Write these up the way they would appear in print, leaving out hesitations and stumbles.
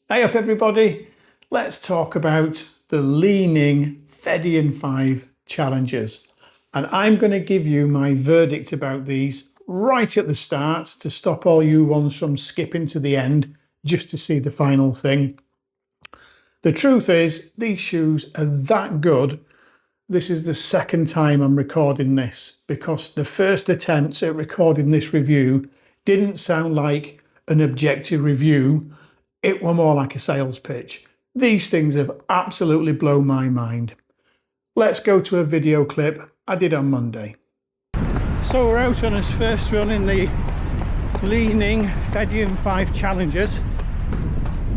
Hey up everybody, let's talk about the Li-Ning Feidian 5 challenges. And I'm going to give you my verdict about these right at the start to stop all you ones from skipping to the end just to see the final thing. The truth is, these shoes are that good. This is the second time I'm recording this because the first attempt at recording this review didn't sound like an objective review. It were more like a sales pitch. These things have absolutely blown my mind. Let's go to a video clip I did on Monday. So we're out on his first run in the Li-Ning Feidian 5 challenges.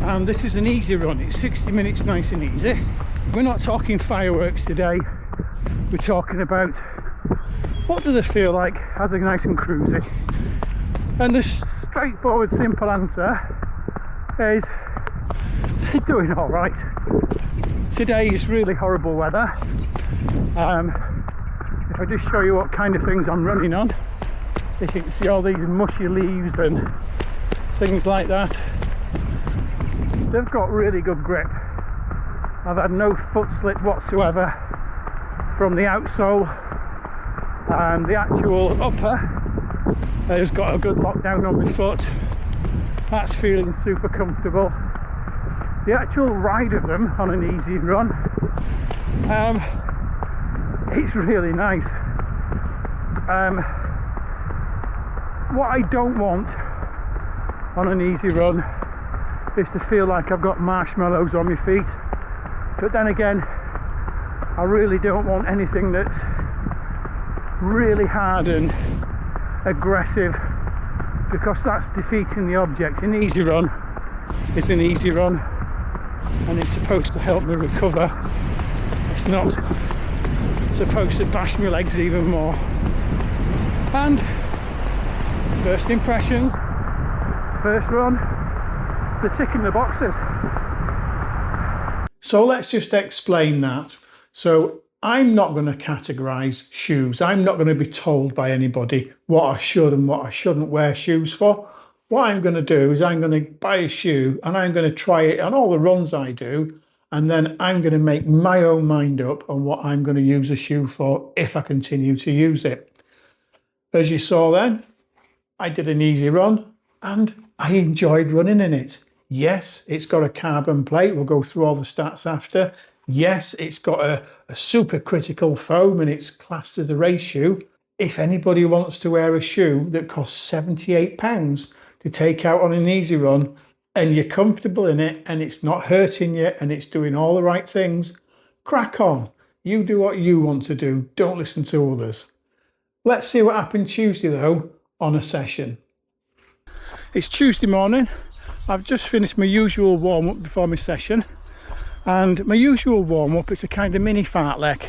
And this is an easy run. It's 60 minutes nice and easy. We're not talking fireworks today. We're talking about what do they feel like as they're nice and cruisy. And the straightforward, simple answer is they're doing all right. Today is really horrible weather. If I just show you what kind of things I'm running on, you can see all these mushy leaves and things like that. They've got really good grip. I've had no foot slip whatsoever from the outsole, and the actual upper has got a good lockdown on my foot. That's feeling super comfortable. The actual ride of them on an easy run, it's really nice. What I don't want on an easy run is to feel like I've got marshmallows on my feet, but then again I really don't want anything that's really hard and aggressive, because that's defeating the object. An easy run is an easy run and it's supposed to help me recover. It's not supposed to bash my legs even more. And first impressions, first run, they're ticking the boxes. So let's just explain that. So I'm not going to categorize shoes. I'm not going to be told by anybody what I should and what I shouldn't wear shoes for. What I'm going to do is I'm going to buy a shoe and I'm going to try it on all the runs I do, and then I'm going to make my own mind up on what I'm going to use a shoe for if I continue to use it. As you saw then, I did an easy run and I enjoyed running in it. Yes, it's got a carbon plate. We'll go through all the stats after. Yes, it's got a super critical foam and it's classed as a race shoe. If anybody wants to wear a shoe that costs £78 to take out on an easy run and you're comfortable in it and it's not hurting you and it's doing all the right things, crack on. You do what you want to do. Don't listen to others. Let's see what happened Tuesday though on a session. It's Tuesday morning. I've just finished my usual warm-up before my session. And my usual warm-up is a kind of mini fartlek.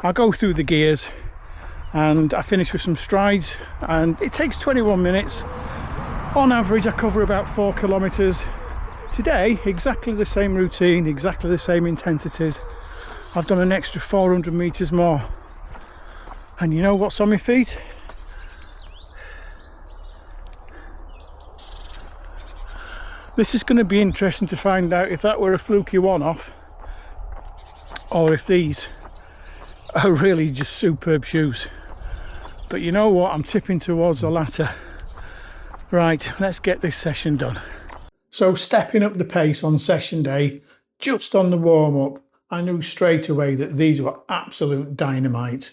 I'll go through the gears and I finish with some strides, and it takes 21 minutes. On average I cover about 4 kilometers. Today, exactly the same routine, exactly the same intensities. I've done an extra 400 meters more. And you know what's on my feet? This is going to be interesting to find out if that were a fluky one-off or if these are really just superb shoes. But you know what, I'm tipping towards the latter. Right, let's get this session done. So stepping up the pace on session day, just on the warm-up, I knew straight away that these were absolute dynamite.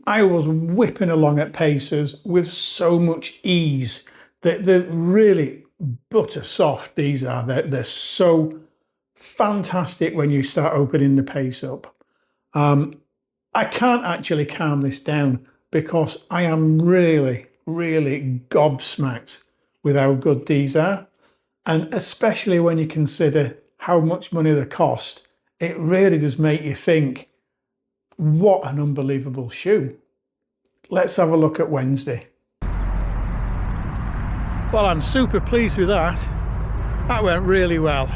I was whipping along at paces with so much ease that they're really butter soft. These are, they're so fantastic when you start opening the pace up. I can't actually calm this down because I am really gobsmacked with how good these are, and especially when you consider how much money they cost, it really does make you think, what an unbelievable shoe. Let's have a look at Wednesday. Well, I'm super pleased with that. That went really well.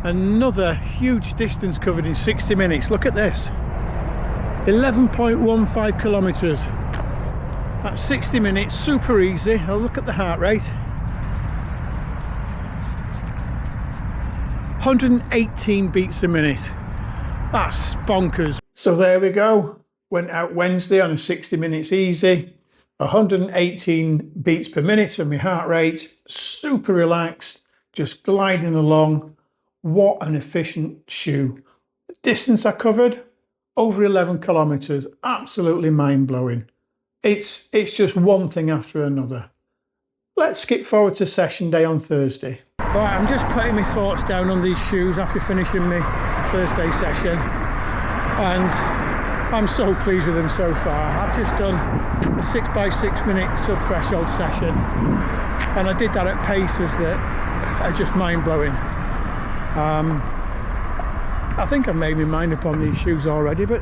Another huge distance covered in 60 minutes. Look at this. 11.15 kilometers. That's 60 minutes, super easy. I'll look at the heart rate. 118 beats a minute. That's bonkers. So there we go. Went out Wednesday on a 60 minutes easy. 118 beats per minute of my heart rate. Super relaxed, just gliding along. What an efficient shoe. The distance I covered, over 11 kilometers. Absolutely mind-blowing. It's just one thing after another. Let's skip forward to session day on Thursday. Right, I'm just putting my thoughts down on these shoes after finishing my Thursday session, and I'm so pleased with them so far. I've just done a 6x6 minute sub-threshold session, and I did that at paces that are just mind-blowing. I think I've made my mind up on these shoes already, but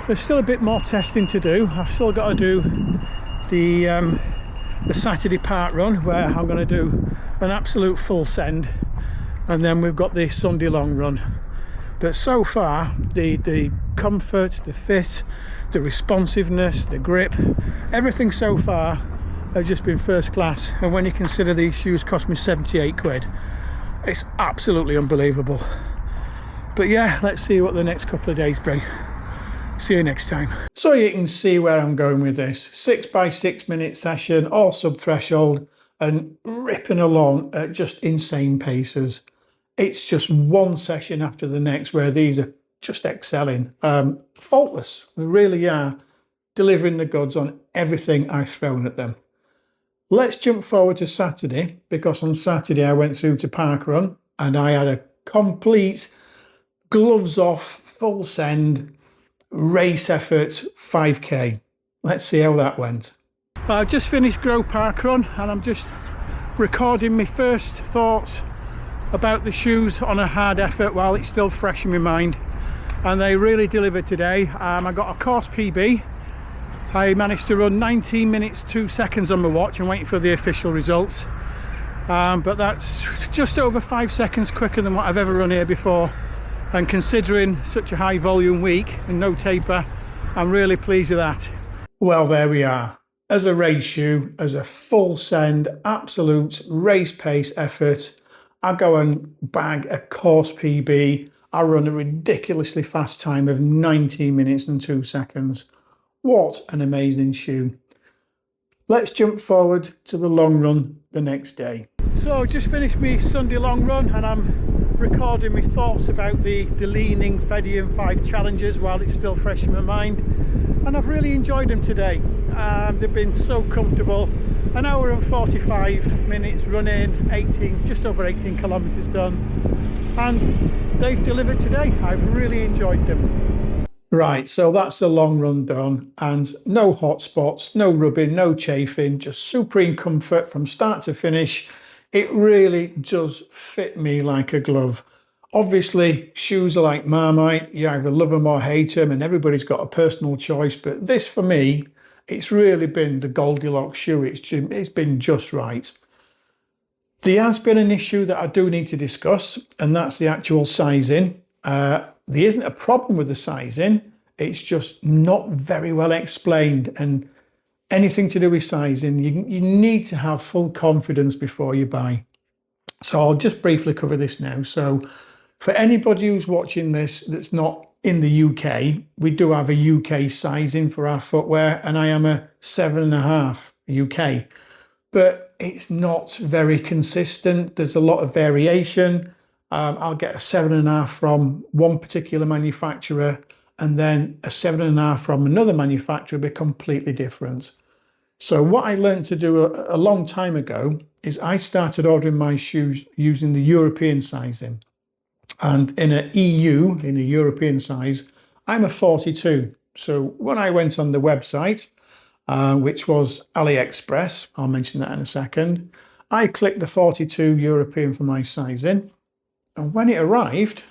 there's still a bit more testing to do. I've still got to do the Saturday Parkrun, where I'm going to do an absolute full send, and then we've got the Sunday long run. But so far, the comfort, the fit, the responsiveness, the grip, everything so far has just been first class. And when you consider these shoes cost me 78 quid, it's absolutely unbelievable. But yeah, let's see what the next couple of days bring. See you next time. So you can see where I'm going with this. 6x6 minute session, all sub-threshold, and ripping along at just insane paces. It's just one session after the next where these are just excelling. Faultless, we really are delivering the goods on everything I've thrown at them. Let's jump forward to Saturday, because on Saturday I went through to Parkrun and I had a complete gloves off, full send, race effort 5k. Let's see how that went. I've just finished Groe Parkrun and I'm just recording my first thoughts about the shoes on a hard effort while it's still fresh in my mind, and they really delivered today. I got a course PB. I managed to run 19 minutes 2 seconds on my watch. I'm waiting for the official results, but that's just over 5 seconds quicker than what I've ever run here before, and considering such a high volume week and no taper, I'm really pleased with that. Well, there we are. As a race shoe, as a full send, absolute race pace effort, I go and bag a course PB. I run a ridiculously fast time of 19 minutes and 2 seconds. What an amazing shoe. Let's jump forward to the long run the next day. So just finished my Sunday long run and I'm recording my thoughts about the Li-Ning Feidian 5 challenges while it's still fresh in my mind, and I've really enjoyed them today. They've been so comfortable. An hour and 45 minutes running, just over 18 kilometers done, and they've delivered today. I've really enjoyed them. Right, so that's the long run done, and no hot spots, no rubbing, no chafing, just supreme comfort from start to finish. It really does fit me like a glove. Obviously, shoes are like Marmite. You either love them or hate them, and everybody's got a personal choice, but this for me, it's really been the Goldilocks shoe. It's been just right. There has been an issue that I do need to discuss, and that's the actual sizing. There isn't a problem with the sizing. It's just not very well explained, and anything to do with sizing, you need to have full confidence before you buy. So I'll just briefly cover this now. So for anybody who's watching this that's not in the UK, we do have a UK sizing for our footwear, and I am a 7.5 UK, but it's not very consistent. There's a lot of variation. I'll get a 7.5 from one particular manufacturer, and then a 7.5 from another manufacturer be completely different. So what I learned to do a long time ago is I started ordering my shoes using the European sizing. And in a European size, I'm a 42. So when I went on the website, which was AliExpress, I'll mention that in a second, I clicked the 42 European for my sizing. And when it arrived,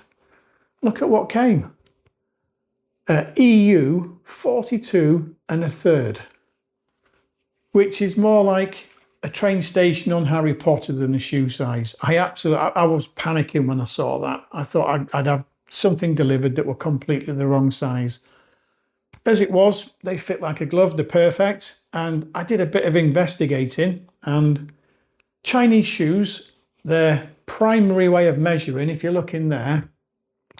look at what came. EU 42 1/3, which is more like a train station on Harry Potter than a shoe size. I was panicking when I saw that. I thought I'd have something delivered that were completely the wrong size. As it was, they fit like a glove, they're perfect. And I did a bit of investigating, and Chinese shoes, they're primary way of measuring, if you look in there,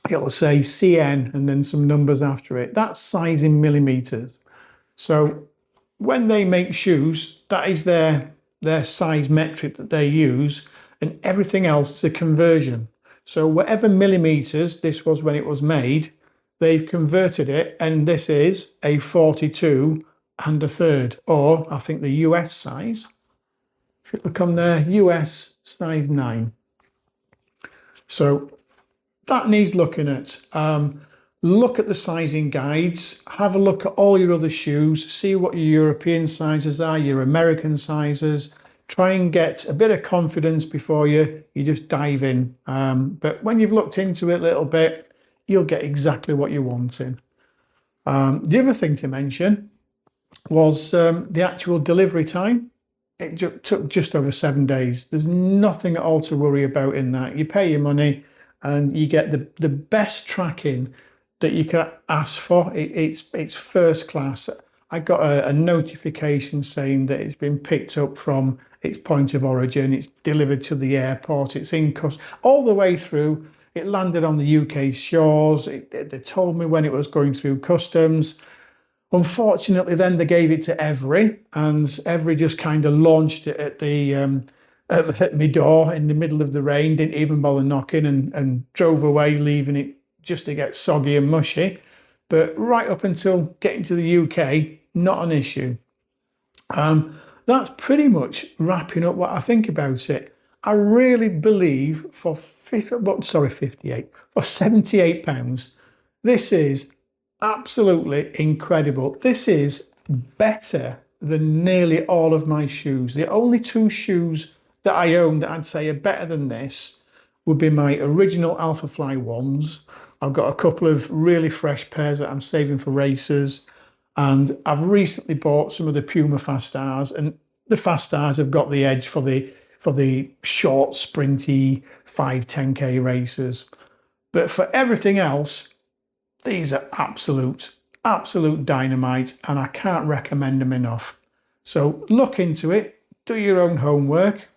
it'll say CN and then some numbers after it. That's size in millimeters. So when they make shoes, that is their size metric that they use, and everything else is a conversion. So whatever millimeters this was when it was made, they've converted it, and this is a 42 and a third, or I think the US size. If you look on there, US size 9. So that needs looking at. Look at the sizing guides, have a look at all your other shoes, see what your European sizes are, your American sizes. Try and get a bit of confidence before you just dive in. But when you've looked into it a little bit, you'll get exactly what you're wanting. The other thing to mention was the actual delivery time. It took just over 7 days. There's nothing at all to worry about in that. You pay your money and you get the best tracking that you can ask for. It's first class. I got a notification saying that it's been picked up from its point of origin, it's delivered to the airport, it's in customs, all the way through. It landed on the UK shores. They told me when it was going through customs. Unfortunately, then they gave it to Every, and Every just kind of launched it at my door in the middle of the rain, didn't even bother knocking, and drove away, leaving it just to get soggy and mushy. But right up until getting to the UK, not an issue. That's pretty much wrapping up what I think about it. I really believe for £78, this is absolutely incredible. This is better than nearly all of my shoes. The only two shoes that I own that I'd say are better than this would be my original Alphafly ones. I've got a couple of really fresh pairs that I'm saving for races, and I've recently bought some of the Puma Fast Stars, and the Fast Stars have got the edge for the short, sprinty 5-10K races. But for everything else, these are absolute dynamite, and I can't recommend them enough. So look into it, do your own homework.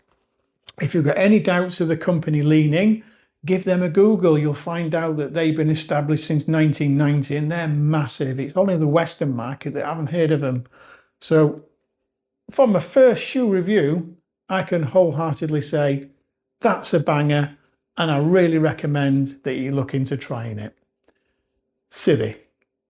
If you've got any doubts of the company Li-Ning, give them a Google. You'll find out that they've been established since 1990 and they're massive. It's only the Western market that haven't heard of them. So from my first shoe review, I can wholeheartedly say that's a banger, and I really recommend that you look into trying it. Civvy.